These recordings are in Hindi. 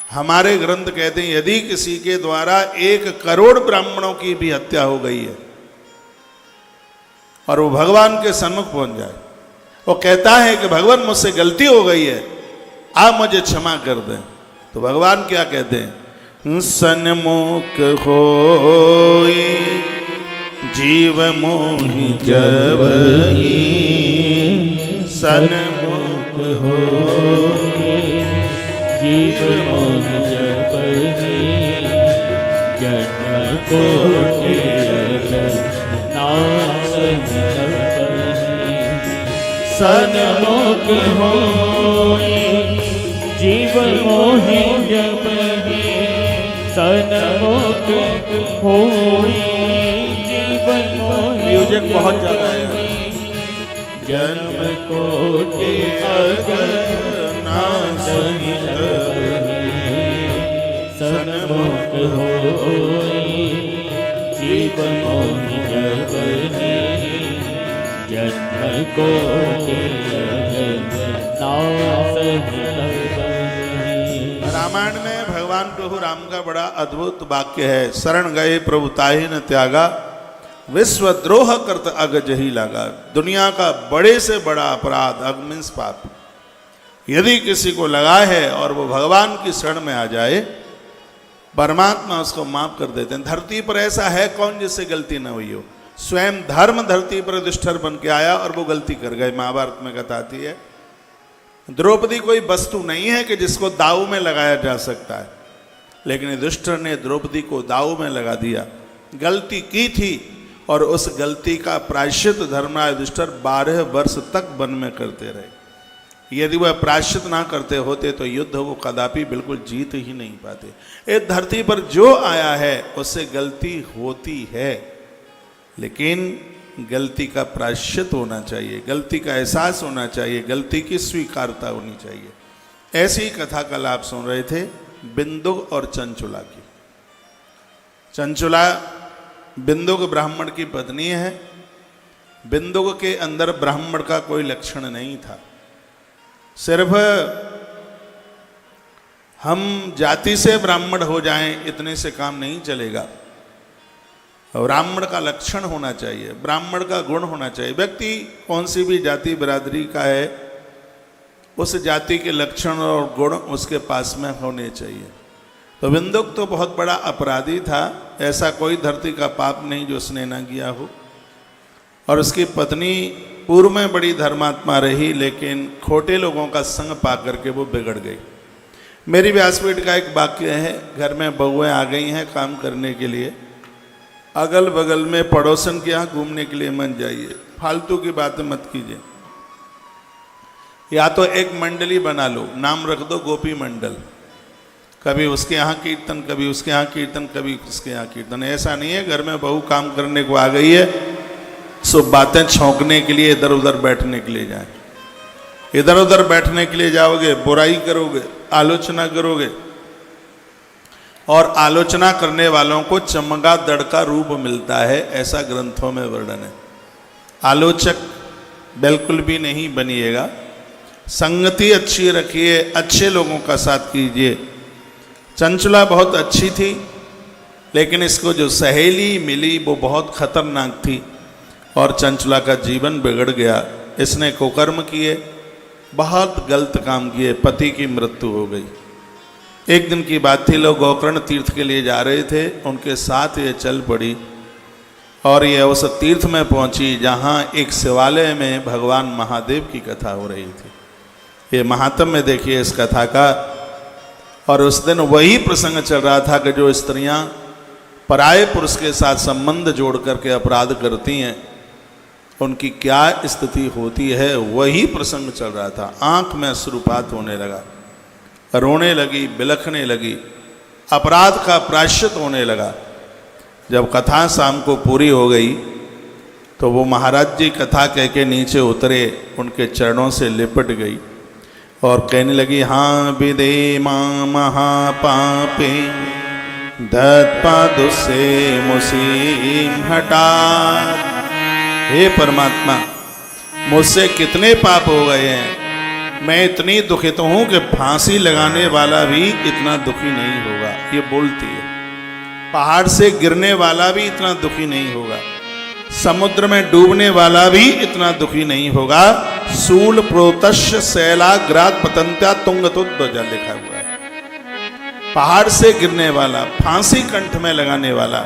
हमारे ग्रंथ कहते हैं यदि किसी के द्वारा 1 करोड़ ब्राह्मणों की भी हत्या हो गई है और वो भगवान के सन्मुख पहुंच जाए, वो कहता है कि भगवान मुझसे गलती हो गई है, आप मुझे क्षमा कर दें, तो भगवान क्या कहते हैं? सन्मुख होई जीव मोहि जबहि, सन्मुख होई जीव मोहि जबहि, जन्म कोटि नाश जबहि। सन्मुख होई जीव मोहि जबहि, सन्मुख होई जीव मोहि। म्यूजिक बहुत ज्यादा है। जन्म कोटि अगर नाश जबहि, सन्मुख होई जीव मोहि जबहि, जन्म कोटि अगर नाश जबहि। रामायण में भगवान प्रभु राम का बड़ा अद्भुत वाक्य है, शरण गए प्रभु ताहि न त्यागा, विश्वद्रोह करत अग जही लागा। दुनिया का बड़े से बड़ा अपराध अग मीन्स पाप यदि किसी को लगा है और वो भगवान की शरण में आ जाए, परमात्मा उसको माफ कर देते हैं। धरती पर ऐसा है कौन जिससे गलती न हुई हो? स्वयं धर्म धरती पर युधिष्ठिर बन के आया और वो गलती कर गए। महाभारत में कथा आती है। द्रौपदी कोई वस्तु नहीं है कि जिसको दाव में लगाया जा सकता है, लेकिन युधिष्ठिर ने द्रौपदी को दाव में लगा दिया। गलती की थी और उस गलती का प्रायश्चित धर्मराज युधिष्ठिर 12 वर्ष तक वन में करते रहे। यदि वह प्रायश्चित ना करते होते तो युद्ध वो कदापि बिल्कुल जीत ही नहीं पाते। इस धरती पर जो आया है उससे गलती होती है, लेकिन गलती का प्रायश्चित होना चाहिए, गलती का एहसास होना चाहिए, गलती की स्वीकारता होनी चाहिए। ऐसी ही कथा कल आप सुन रहे थे बिंदुक और चंचुला की। चंचुला बिंदुक ब्राह्मण की पत्नी है। बिंदुक के अंदर ब्राह्मण का कोई लक्षण नहीं था। सिर्फ हम जाति से ब्राह्मण हो जाएं इतने से काम नहीं चलेगा। ब्राह्मण का लक्षण होना चाहिए, ब्राह्मण का गुण होना चाहिए। व्यक्ति कौन सी भी जाति बिरादरी का है, उस जाति के लक्षण और गुण उसके पास में होने चाहिए। तो बिंदुक तो बहुत बड़ा अपराधी था, ऐसा कोई धरती का पाप नहीं जो उसने ना किया हो। और उसकी पत्नी पूर्व में बड़ी धर्मात्मा रही, लेकिन खोटे लोगों का संग पा करके वो बिगड़ गई। मेरी व्यासपीठ का एक वाक्य है, घर में बहुएं आ गई हैं काम करने के लिए, अगल बगल में पड़ोसन के यहाँ घूमने के लिए मत जाइए, फालतू की बातें मत कीजिए। या तो एक मंडली बना लो, नाम रख दो गोपी मंडल, कभी उसके यहाँ कीर्तन, कभी उसके यहाँ कीर्तन, कभी उसके यहाँ कीर्तन। ऐसा नहीं है घर में बहू काम करने को आ गई है सो बातें छौंकने के लिए इधर उधर बैठने के लिए जाए। इधर उधर बैठने के लिए जाओगे, बुराई करोगे, आलोचना करोगे, और आलोचना करने वालों को चमगादड़ का रूप मिलता है, ऐसा ग्रंथों में वर्णन है। आलोचक बिल्कुल भी नहीं बनिएगा, संगति अच्छी रखिए, अच्छे लोगों का साथ कीजिए। चंचला बहुत अच्छी थी, लेकिन इसको जो सहेली मिली वो बहुत खतरनाक थी और चंचला का जीवन बिगड़ गया। इसने कुकर्म किए, बहुत गलत काम किए, पति की मृत्यु हो गई। एक दिन की बात थी, लोग गोकर्ण तीर्थ के लिए जा रहे थे, उनके साथ ये चल पड़ी और ये उस तीर्थ में पहुंची जहां एक शिवालय में भगवान महादेव की कथा हो रही थी। ये महात्म्य देखिए इस कथा का। और उस दिन वही प्रसंग चल रहा था कि जो स्त्रियां पराये पुरुष के साथ संबंध जोड़ करके अपराध करती हैं उनकी क्या स्थिति होती है, वही प्रसंग चल रहा था। आंख में अश्रुपात होने लगा, रोने लगी, बिलखने लगी, अपराध का प्रायश्चित होने लगा। जब कथा शाम को पूरी हो गई तो वो महाराज जी कथा कह के नीचे उतरे, उनके चरणों से लिपट गई और कहने लगी, हाँ विदे मां महापापे दत्पादुसे मुसीम हटा। हे परमात्मा, मुझसे कितने पाप हो गए हैं, मैं इतनी दुखित हूं कि फांसी लगाने वाला भी इतना दुखी नहीं होगा। ये बोलती है। पहाड़ से गिरने वाला भी इतना दुखी नहीं होगा। समुद्र में डूबने वाला भी इतना दुखी नहीं होगा। सूल प्रोतस्य शैलाग्रात पतंत्या तुंगतुद्वजा लिखा हुआ है। पहाड़ से गिरने वाला, फांसी कंठ में लगाने वाला,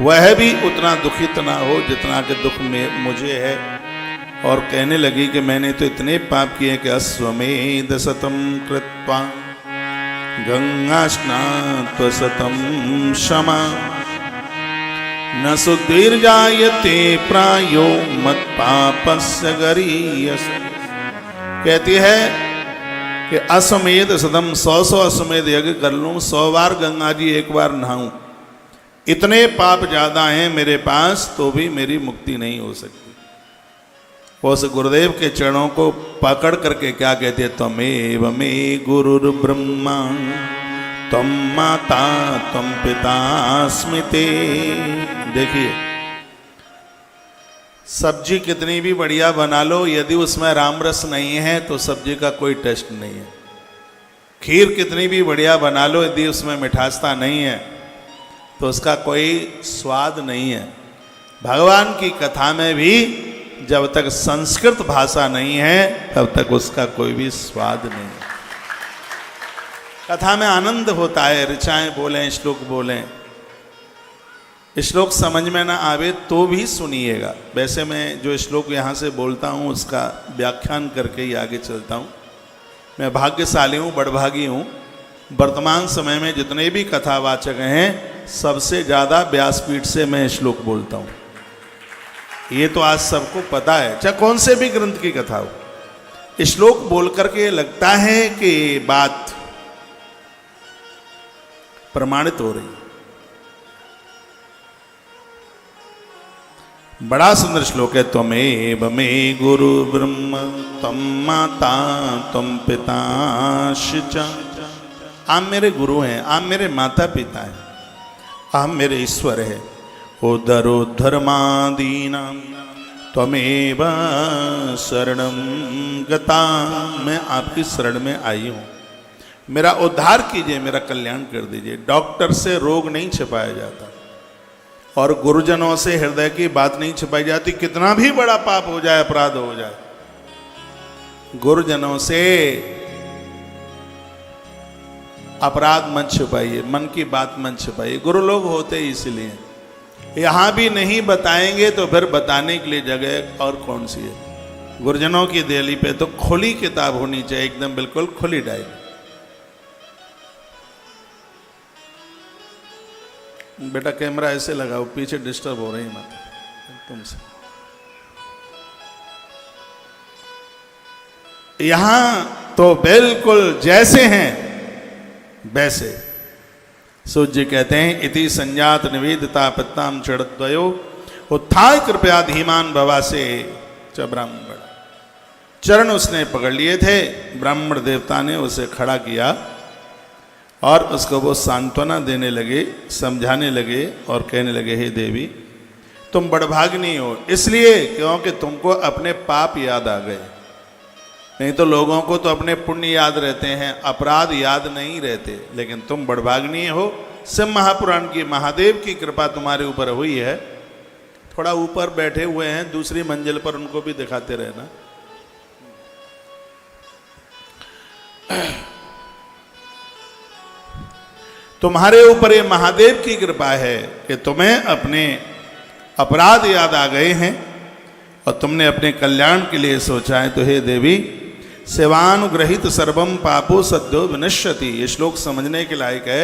वह भी उतना दुखित ना हो जितना कि दुख में मुझे है। और कहने लगी कि मैंने तो इतने पाप किए कि अश्वमेध शतम कृत्वा गंगा स्नात्व शतम क्षमा न सुदीर्घायते प्रायो मत पापस्य गरीयस। कहती है कि अश्वमेध शतम 100 अश्वमेध यज्ञ कर लूं, 100 बार गंगा जी एक बार नहाऊं, इतने पाप ज्यादा हैं मेरे पास तो भी मेरी मुक्ति नहीं हो सकती। उस गुरुदेव के चरणों को पकड़ करके क्या कहते हैं, त्वमेव मे गुरुर् ब्रह्मा त्वं माता त्वं पिता स्मिते। देखिए, सब्जी कितनी भी बढ़िया बना लो, यदि उसमें राम रस नहीं है तो सब्जी का कोई टेस्ट नहीं है। खीर कितनी भी बढ़िया बना लो, यदि उसमें मिठासता नहीं है तो उसका कोई स्वाद नहीं है। भगवान की कथा में भी जब तक संस्कृत भाषा नहीं है तब तक उसका कोई भी स्वाद नहीं है। कथा में आनंद होता है, ऋचाएं बोलें, श्लोक बोलें, श्लोक समझ में ना आवे तो भी सुनिएगा। वैसे मैं जो श्लोक यहाँ से बोलता हूँ उसका व्याख्यान करके ही आगे चलता हूँ। मैं भाग्यशाली हूँ, बड़भागी हूँ। वर्तमान समय में जितने भी कथावाचक हैं सबसे ज़्यादा व्यासपीठ से मैं श्लोक बोलता हूँ। ये तो आज सबको पता है, चाहे कौन से भी ग्रंथ की कथा हो। श्लोक बोल करके लगता है कि बात प्रमाणित हो रही है। बड़ा सुंदर श्लोक है। त्वमेव मे गुरु ब्रह्म त्वं माता त्वं पिताश्च। आप मेरे गुरु हैं, आप मेरे माता पिता हैं, आप मेरे ईश्वर हैं। उदरोद्धर्मादीनां त्वमेव शरणं गता। मैं आपकी शरण में आई हूँ, मेरा उद्धार कीजिए, मेरा कल्याण कर दीजिए। डॉक्टर से रोग नहीं छिपाया जाता और गुरुजनों से हृदय की बात नहीं छिपाई जाती। कितना भी बड़ा पाप हो जाए, अपराध हो जाए, गुरुजनों से अपराध मत छिपाइए, मन की बात मत छिपाइए। गुरु लोग होते ही इसलिए। यहां भी नहीं बताएंगे तो फिर बताने के लिए जगह और कौन सी है। गुरुजनों की देली पे तो खुली किताब होनी चाहिए, एकदम बिल्कुल खुली डायरी। बेटा कैमरा ऐसे लगाओ, पीछे डिस्टर्ब हो रही मत तुमसे। यहां तो बिल्कुल जैसे हैं वैसे। सूर्य जी कहते हैं इति संजात निवेदिता पत्ताम चढ़द्वयो उत्थाय कृपया धीमान भवा से च ब्राह्मण। चरण उसने पकड़ लिए थे, ब्राह्मण देवता ने उसे खड़ा किया और उसको वो सांत्वना देने लगे, समझाने लगे और कहने लगे, हे देवी तुम बड़भागिनी हो इसलिए क्योंकि तुमको अपने पाप याद आ गए। नहीं तो लोगों को तो अपने पुण्य याद रहते हैं, अपराध याद नहीं रहते। लेकिन तुम बड़भागिनी हो। शिव महापुराण की महादेव की कृपा तुम्हारे ऊपर हुई है। थोड़ा ऊपर बैठे हुए हैं, दूसरी मंजिल पर, उनको भी दिखाते रहना। तुम्हारे ऊपर ये महादेव की कृपा है कि तुम्हें अपने अपराध याद आ गए हैं और तुमने अपने कल्याण के लिए सोचा है। तो हे देवी सेवानुग्रहित सर्वम पापो सद्यो विनश्यति। ये श्लोक समझने के लायक है।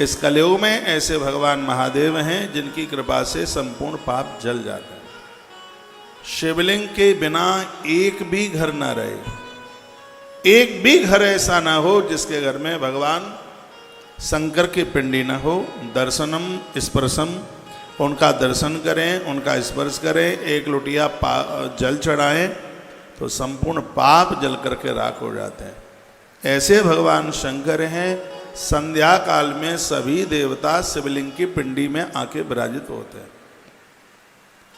इस कलयुग में ऐसे भगवान महादेव हैं जिनकी कृपा से संपूर्ण पाप जल जाता है। शिवलिंग के बिना एक भी घर ना रहे, एक भी घर ऐसा ना हो जिसके घर में भगवान शंकर की पिंडी ना हो। दर्शनम स्पर्शम, उनका दर्शन करें, उनका स्पर्श करें, एक लोटिया जल चढ़ाएं तो संपूर्ण पाप जल करके राख हो जाते हैं। ऐसे भगवान शंकर हैं। संध्या काल में सभी देवता शिवलिंग की पिंडी में आके विराजित होते हैं।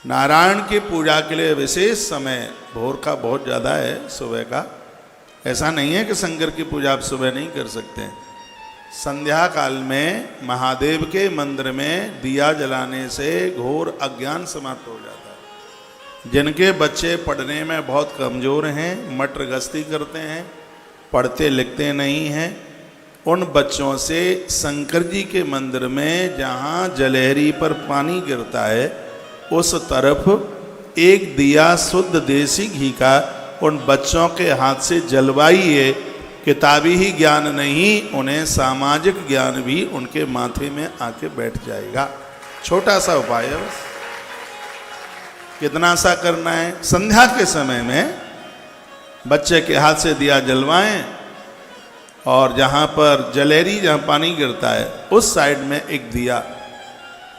नारायण की पूजा के लिए विशेष समय भोर का बहुत ज़्यादा है, सुबह का ऐसा नहीं है कि शंकर की पूजा आप सुबह नहीं कर सकते हैं। संध्या काल में महादेव के मंदिर में दिया जलाने से घोर अज्ञान समाप्त हो जाता है। जिनके बच्चे पढ़ने में बहुत कमज़ोर हैं, मटर गश्ती करते हैं, पढ़ते लिखते नहीं हैं, उन बच्चों से शंकर जी के मंदिर में जहाँ जलहरी पर पानी गिरता है उस तरफ एक दिया शुद्ध देसी घी का उन बच्चों के हाथ से जलवाइए। किताबी ही ज्ञान नहीं, उन्हें सामाजिक ज्ञान भी उनके माथे में आके बैठ जाएगा। छोटा सा उपाय है बस। कितना सा करना है? संध्या के समय में बच्चे के हाथ से दिया जलवाएं और जहाँ पर जलेरी, जहाँ पानी गिरता है उस साइड में एक दिया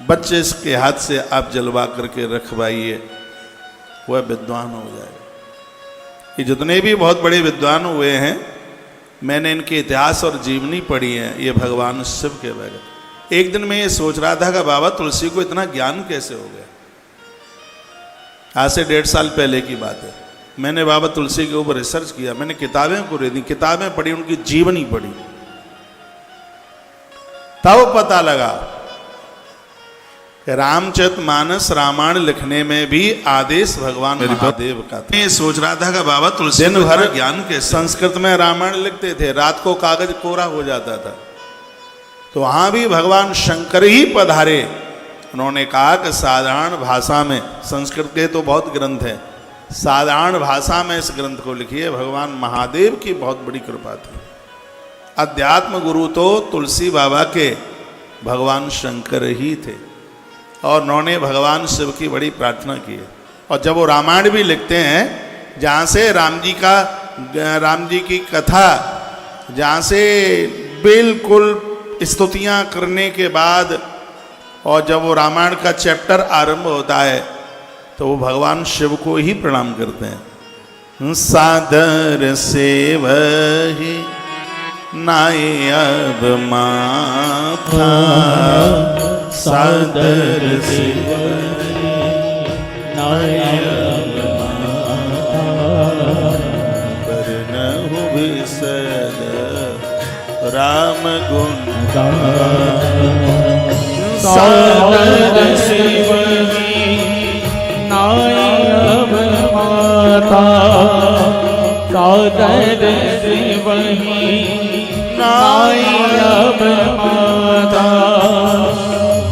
बच्चे के हाथ से आप जलवा करके रखवाइए, वह विद्वान हो जाएगा। ये जितने भी बहुत बड़े विद्वान हुए हैं, मैंने इनके इतिहास और जीवनी पढ़ी है, ये भगवान शिव के भगत। एक दिन मैं ये सोच रहा था कि बाबा तुलसी को इतना ज्ञान कैसे हो गया। आज से 1.5 साल पहले की बात है। मैंने बाबा तुलसी के ऊपर रिसर्च किया, मैंने किताबें पूरी दी, किताबें पढ़ी, उनकी जीवनी पढ़ी, तब पता लगा कि रामचरितमानस रामायण लिखने में भी आदेश भगवान महादेव का था। मैं सोच रहा था कि बाबा तुलसी दिन भर ज्ञान के संस्कृत में रामायण लिखते थे, रात को कागज कोरा हो जाता था, तो वहां भी भगवान शंकर ही पधारे। उन्होंने कहा कि साधारण भाषा में, संस्कृत के तो बहुत ग्रंथ हैं, साधारण भाषा में इस ग्रंथ को लिखिए। भगवान महादेव की बहुत बड़ी कृपा थी। अध्यात्म गुरु तो तुलसी बाबा के भगवान शंकर ही थे और उन्होंने भगवान शिव की बड़ी प्रार्थना की है। और जब वो रामायण भी लिखते हैं, जहाँ से राम जी की कथा, जहाँ से बिल्कुल स्तुतियाँ करने के बाद और जब वो रामायण का चैप्टर आरंभ होता है तो वो भगवान शिव को ही प्रणाम करते हैं। सादर से वही नाय अब माथा, सादर से नाय वरनहु विसर राम गुण सादर शिवही नायब माता, सादर शिवही नायब माता,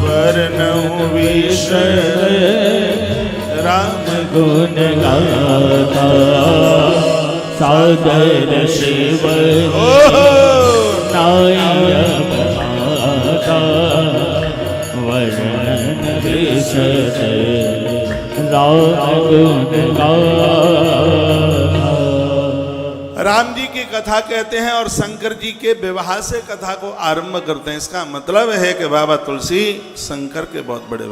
वरनहु विसर राम गुण गाता, सादर शिवही नायब माता, वर्णन विशद राम गुण गाता। राम जी की कथा कहते हैं और शंकर जी के विवाह से कथा को आरंभ करते हैं। इसका मतलब है कि बाबा तुलसी शंकर के बहुत बड़े